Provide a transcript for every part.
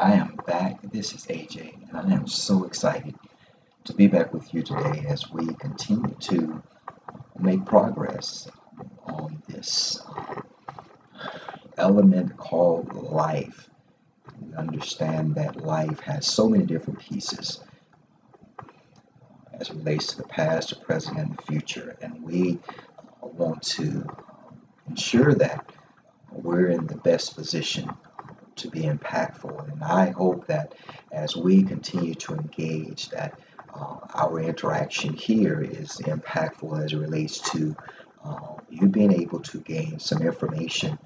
I am back. This is AJ, and I am so excited to be back with you today as we continue to make progress on this element called life. We understand that life has so many different pieces as it relates to the past, the present, and the future, and we want to ensure that we're in the best position to be impactful. And I hope that as we continue to engage, that our interaction here is impactful as it relates to you being able to gain some information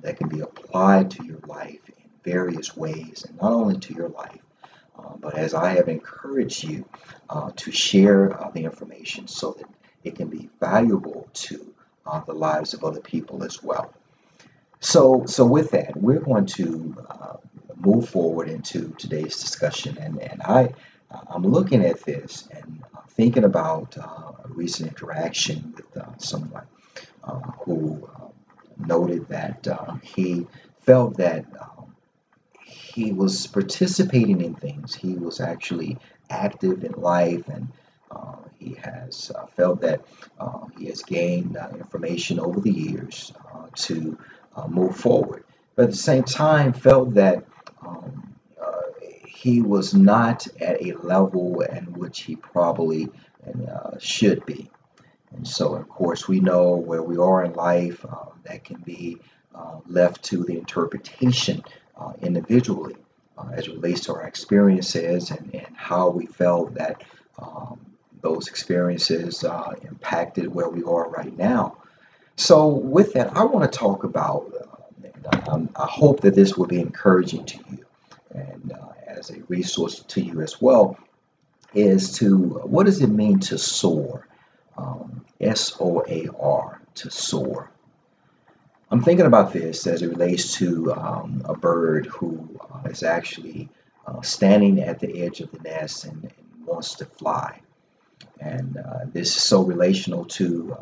that can be applied to your life in various ways, and not only to your life, but as I have encouraged you to share the information so that it can be valuable to the lives of other people as well. So with that, we're going to move forward into today's discussion, I'm looking at this and thinking about a recent interaction with someone who noted that he felt that he was participating in things. He was actually active in life, and he has felt that he has gained information over the years to move forward. But at the same time, felt that he was not at a level in which he probably should be. And so, of course, we know where we are in life. That can be left to the interpretation individually as it relates to our experiences and how we felt that those experiences impacted where we are right now. So with that, I want to talk about, I hope that this will be encouraging to you and as a resource to you as well, is to what does it mean to soar? SOAR, to soar. I'm thinking about this as it relates to a bird who is actually standing at the edge of the nest and wants to fly. And this is so relational to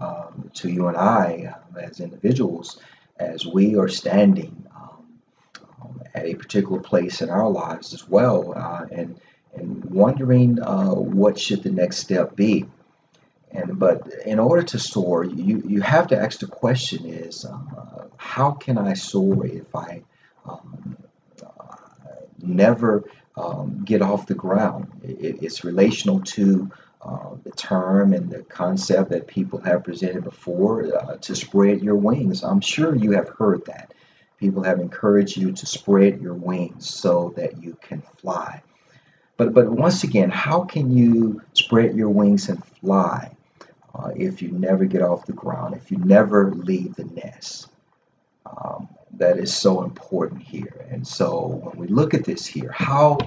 you and I as individuals, as we are standing at a particular place in our lives as well, and wondering what should the next step be. But in order to soar, you have to ask the question is, how can I soar if I never get off the ground? It's relational to the term and the concept that people have presented before, to spread your wings. I'm sure you have heard that. People have encouraged you to spread your wings so that you can fly. But once again, how can you spread your wings and fly if you never get off the ground, if you never leave the nest? That is so important here. And so when we look at this here, how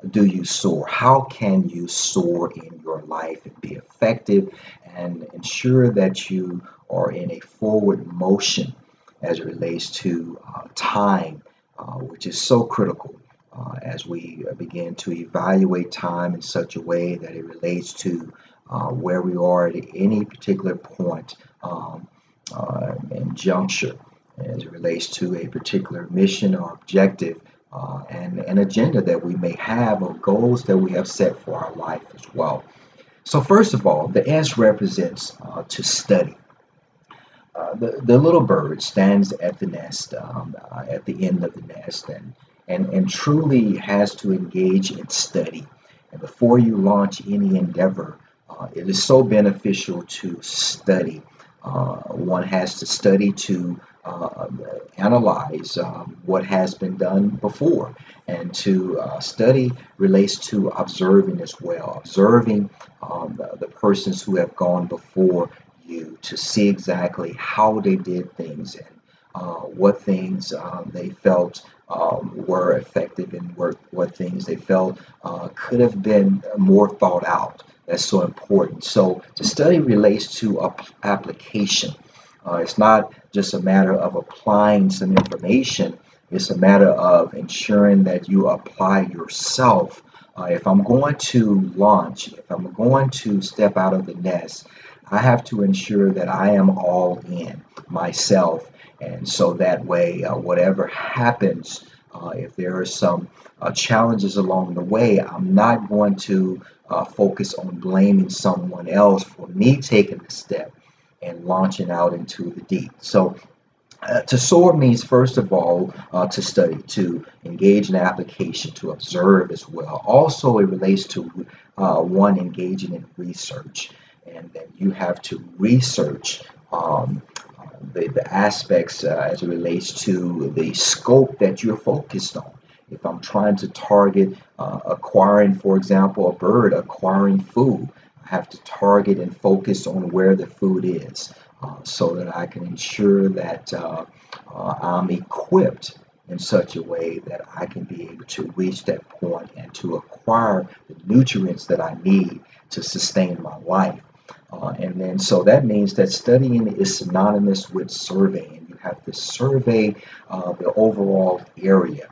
do you soar? How can you soar in your life and be effective and ensure that you are in a forward motion as it relates to time, which is so critical as we begin to evaluate time in such a way that it relates to where we are at any particular point and juncture as it relates to a particular mission or objective and an agenda that we may have or goals that we have set for our life as well. So first of all, the S represents to study. The little bird stands at the nest, at the end of the nest, and truly has to engage in study. And before you launch any endeavor, it is so beneficial to study. One has to study to analyze what has been done before, and to study relates to observing as well, observing the persons who have gone before you to see exactly how they did things and what things they felt were effective and what things they felt could have been more thought out. That's so important. So to study relates to application. It's not just a matter of applying some information. It's a matter of ensuring that you apply yourself. If I'm going to launch, if I'm going to step out of the nest, I have to ensure that I am all in myself. And so that way, whatever happens If there are some challenges along the way, I'm not going to focus on blaming someone else for me taking the step and launching out into the deep. So to soar means, first of all, to study, to engage in application, to observe as well. Also, it relates to one engaging in research, and then you have to research the aspects as it relates to the scope that you're focused on. If I'm trying to target acquiring, for example, a bird, acquiring food, I have to target and focus on where the food is so that I can ensure that I'm equipped in such a way that I can be able to reach that point and to acquire the nutrients that I need to sustain my life. And then so that means that studying is synonymous with surveying. You have to survey the overall area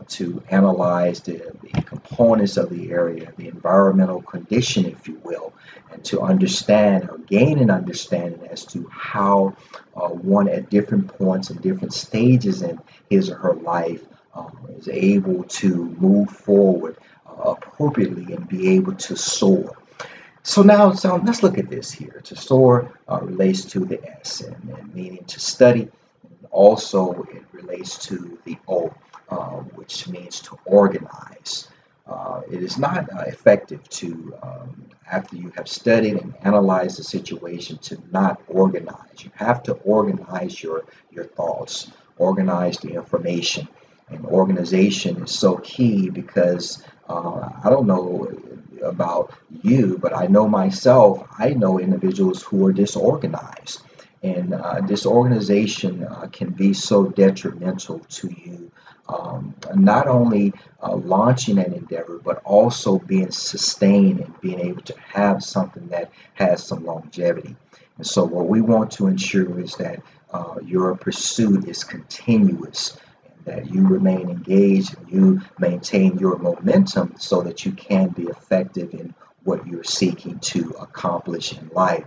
to analyze the components of the area, the environmental condition, if you will, and to understand or gain an understanding as to how one at different points and different stages in his or her life is able to move forward appropriately and be able to soar. So now, let's look at this here. To soar relates to the S, and meaning to study. Also, it relates to the O, which means to organize. It is not effective to, after you have studied and analyzed the situation, to not organize. You have to organize your thoughts, organize the information. And organization is so key because I don't know about you, but I know myself, I know individuals who are disorganized. And disorganization can be so detrimental to you, not only launching an endeavor, but also being sustained and being able to have something that has some longevity. And so what we want to ensure is that your pursuit is continuous, that you remain engaged and you maintain your momentum so that you can be effective in what you're seeking to accomplish in life.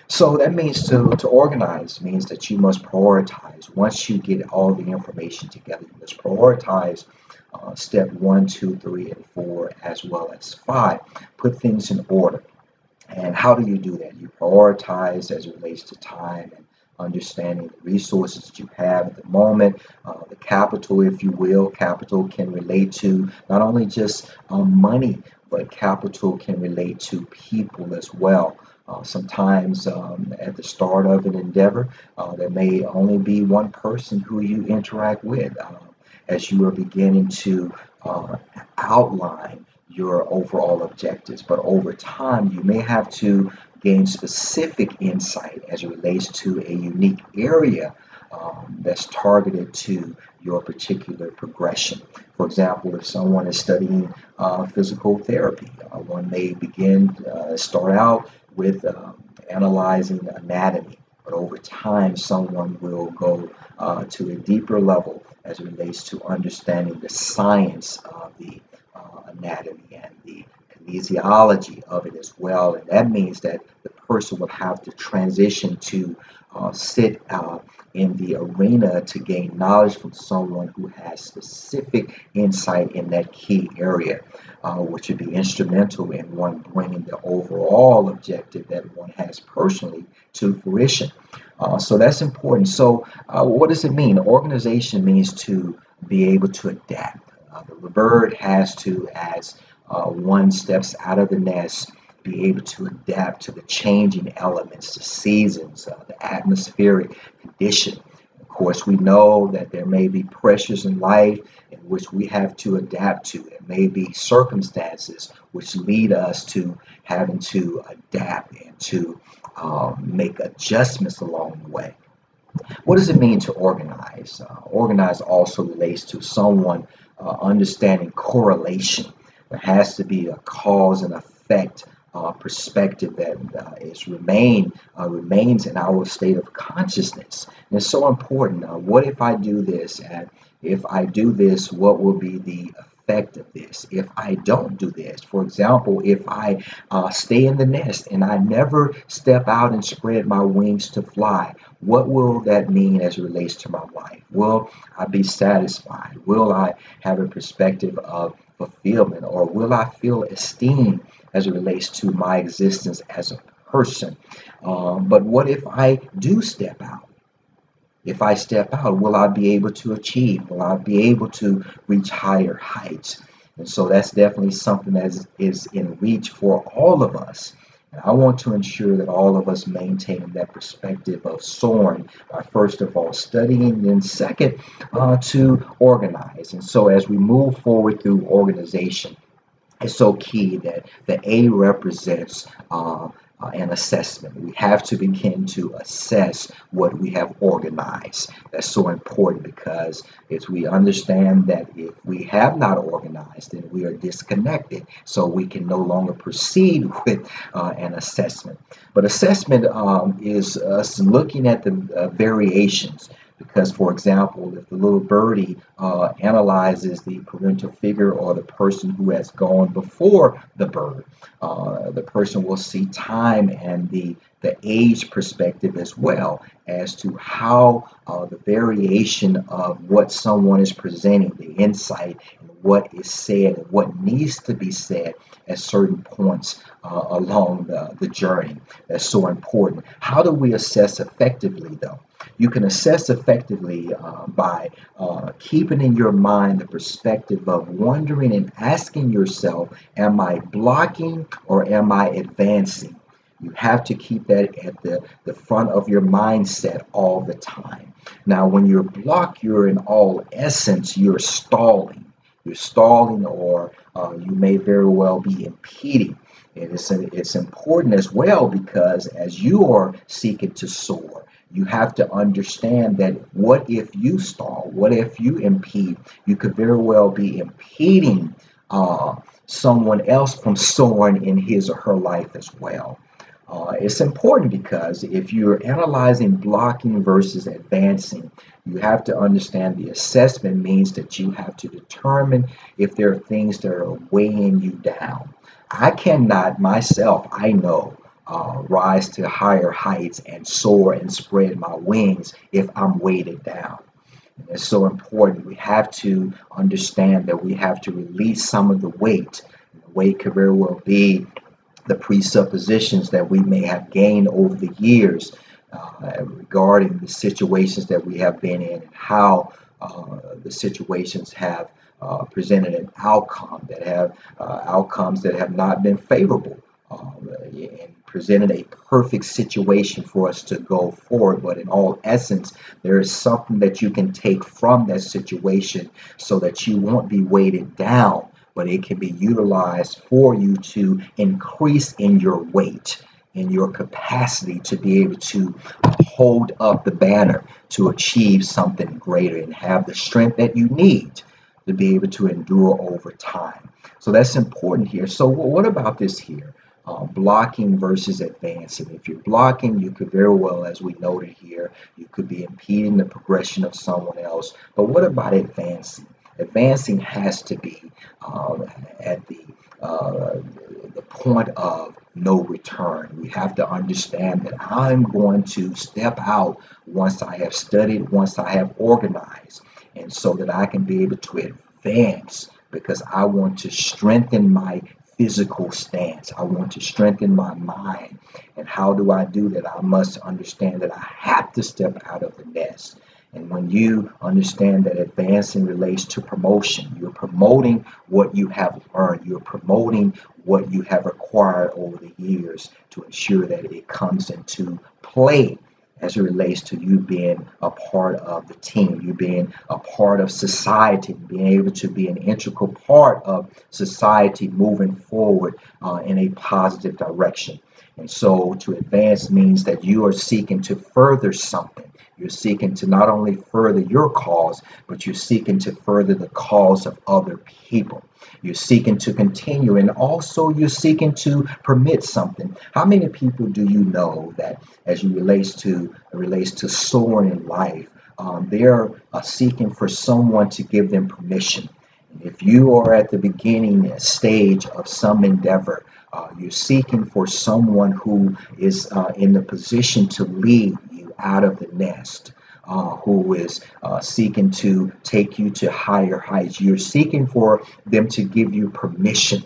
So that means to organize means that you must prioritize. Once you get all the information together, you must prioritize step 1, 2, 3, and 4, as well as 5. Put things in order. And how do you do that? You prioritize as it relates to time and understanding the resources that you have at the moment, the capital, if you will. Capital can relate to not only just money, but capital can relate to people as well. Sometimes at the start of an endeavor, there may only be one person who you interact with as you are beginning to outline your overall objectives. But over time, you may have to gain specific insight as it relates to a unique area that's targeted to your particular progression. For example, if someone is studying physical therapy, one may start out with analyzing anatomy, but over time, someone will go to a deeper level as it relates to understanding the science of the anatomy and the kinesiology of it as well. And that means that the person will have to transition to sit in the arena to gain knowledge from someone who has specific insight in that key area, which would be instrumental in one bringing the overall objective that one has personally to fruition. So that's important. So what does it mean? Organization means to be able to adapt. The bird has to, as one steps out of the nest, be able to adapt to the changing elements, the seasons, the atmospheric condition. Of course, we know that there may be pressures in life in which we have to adapt to. There may be circumstances which lead us to having to adapt and to make adjustments along the way. What does it mean to organize? Organize also relates to someone understanding correlation. There has to be a cause and effect perspective that remains in our state of consciousness. And it's so important. What if I do this? And if I do this, what will be the effect of this if I don't do this? For example, if I stay in the nest and I never step out and spread my wings to fly, what will that mean as it relates to my life? Will I be satisfied? Will I have a perspective of fulfillment? Or will I feel esteem as it relates to my existence as a person? But what if I do step out? If I step out, will I be able to achieve? Will I be able to reach higher heights? And so that's definitely something that is in reach for all of us. And I want to ensure that all of us maintain that perspective of soaring by first of all studying, and then second, to organize. And so as we move forward through organization, it's so key that the A represents an assessment. We have to begin to assess what we have organized. That's so important because if we understand that if we have not organized, then we are disconnected. So we can no longer proceed with an assessment. But assessment is us looking at the variations. Because, for example, if the little birdie analyzes the parental figure or the person who has gone before the bird, the person will see time and the age perspective as well as to how the variation of what someone is presenting, the insight, and what is said and what needs to be said at certain points along the journey. That's so important. How do we assess effectively, though? You can assess effectively by keeping in your mind the perspective of wondering and asking yourself, am I blocking or am I advancing? You have to keep that at the front of your mindset all the time. Now, when you're blocked, you're in all essence, you're stalling. You're stalling, or you may very well be impeding. It's important as well because as you are seeking to soar, you have to understand that what if you stall? What if you impede? You could very well be impeding someone else from soaring in his or her life as well. It's important because if you're analyzing blocking versus advancing, you have to understand the assessment means that you have to determine if there are things that are weighing you down. I cannot myself, I know, rise to higher heights and soar and spread my wings if I'm weighted down. And it's so important. We have to understand that we have to release some of the weight. The weight could very well be the presuppositions that we may have gained over the years regarding the situations that we have been in and how the situations have presented an outcome that have outcomes that have not been favorable and presented a perfect situation for us to go forward. But in all essence, there is something that you can take from that situation so that you won't be weighted down, but it can be utilized for you to increase in your weight, in your capacity to be able to hold up the banner to achieve something greater and have the strength that you need to be able to endure over time. So that's important here. So what about this here? Blocking versus advancing. If you're blocking, you could very well, as we noted here, you could be impeding the progression of someone else. But what about advancing? Advancing has to be at the point of no return. We have to understand that I'm going to step out once I have studied, once I have organized, and so that I can be able to advance because I want to strengthen my physical stance. I want to strengthen my mind. And how do I do that? I must understand that I have to step out of the nest. And when you understand that advancing relates to promotion, you're promoting what you have learned, you're promoting what you have acquired over the years to ensure that it comes into play as it relates to you being a part of the team, you being a part of society, being able to be an integral part of society moving forward in a positive direction. And so to advance means that you are seeking to further something. You're seeking to not only further your cause, but you're seeking to further the cause of other people. You're seeking to continue, and also you're seeking to permit something. How many people do you know that, as it relates to soaring in life, they're seeking for someone to give them permission? If you are at the beginning stage of some endeavor, you're seeking for someone who is in the position to lead you out of the nest, who is seeking to take you to higher heights. You're seeking for them to give you permission.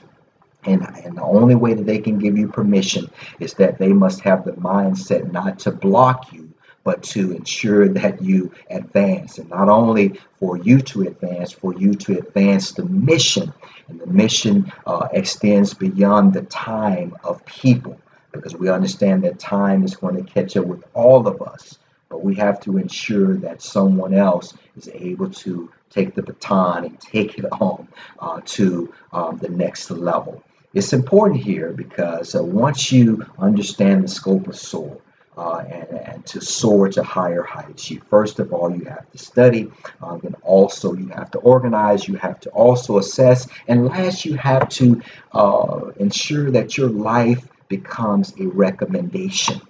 And the only way that they can give you permission is that they must have the mindset not to block you, but to ensure that you advance. And not only for you to advance the mission. And the mission extends beyond the time of people, because we understand that time is going to catch up with all of us. But we have to ensure that someone else is able to take the baton and take it on to the next level. It's important here because once you understand the scope of soar, and to soar to higher heights, first of all, you have to study, then also you have to organize, you have to also assess, and last, you have to ensure that your life becomes a recommendation.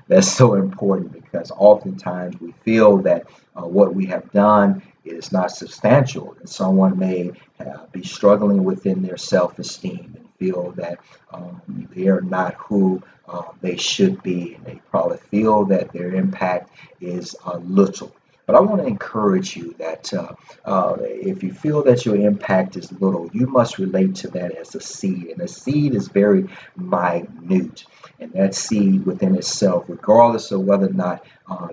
That's so important because oftentimes we feel that what we have done is not substantial, and someone may be struggling within their self-esteem and feel that they are not who they should be, and they probably feel that their impact is little. But I want to encourage you that if you feel that your impact is little, you must relate to that as a seed. And a seed is very minute. And that seed within itself, regardless of whether or not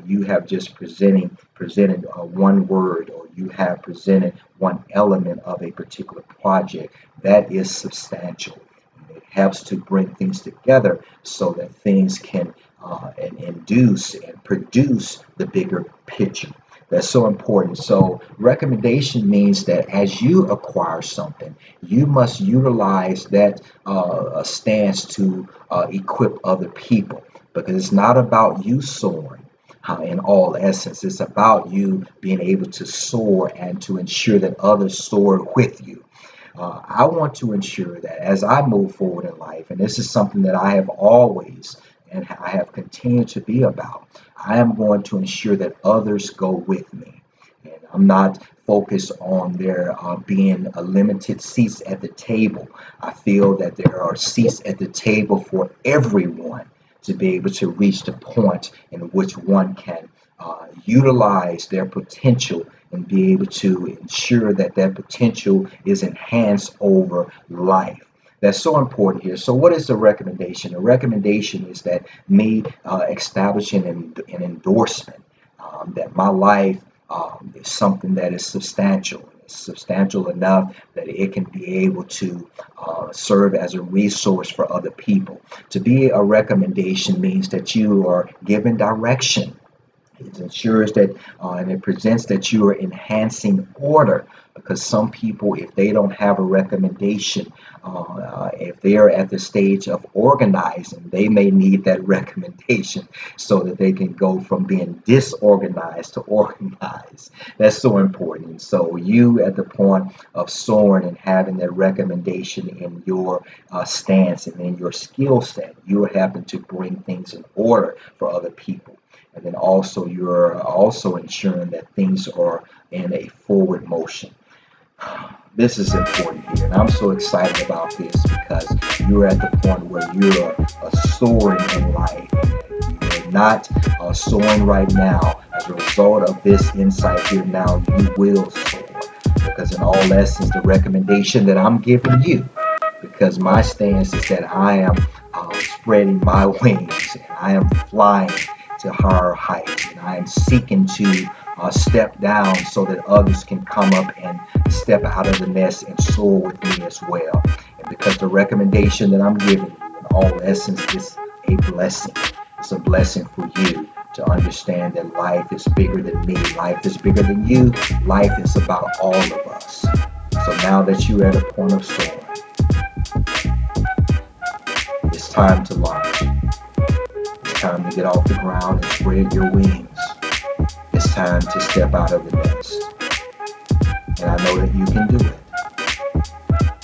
you have just presented one word, or you have presented one element of a particular project, that is substantial. It helps to bring things together so that things can induce and produce the bigger picture. That's so important. So recommendation means that as you acquire something, you must utilize that stance to equip other people, because it's not about you soaring. In all essence, it's about you being able to soar and to ensure that others soar with you. I want to ensure that as I move forward in life, and this is something that I have always and I have continued to be about, I am going to ensure that others go with me. And I'm not focused on there being a limited seats at the table. I feel that there are seats at the table for everyone to be able to reach the point in which one can utilize their potential and be able to ensure that that potential is enhanced over life. That's so important here. So what is the recommendation? The recommendation is that me establishing an endorsement that my life is something that is substantial. It's substantial enough that it can be able to serve as a resource for other people. To be a recommendation means that you are given direction. It ensures that and it presents that you are enhancing order, because some people, if they don't have a recommendation, if they are at the stage of organizing, they may need that recommendation so that they can go from being disorganized to organized. That's so important. So you at the point of soaring and having that recommendation in your stance and in your skill set, you happen to bring things in order for other people. And then also you're also ensuring that things are in a forward motion. This is important here, and I'm so excited about this because you're at the point where you're soaring in life. You're not soaring right now. As a result of this insight here now, you will soar. Because in all essence, the recommendation that I'm giving you, because my stance is that I am spreading my wings and I am flying to higher heights, and I am seeking to step down so that others can come up and step out of the nest and soar with me as well. And because the recommendation that I'm giving you in all essence is a blessing. It's a blessing for you to understand that life is bigger than me. Life is bigger than you. Life is about all of us. So now that you're at a point of soaring, it's time to launch. It's time to get off the ground and spread your wings. It's time to step out of the nest. And I know that you can do it,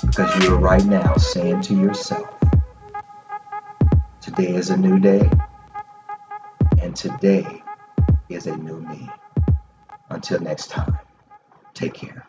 because you are right now saying to yourself, today is a new day, and today is a new me. Until next time, take care.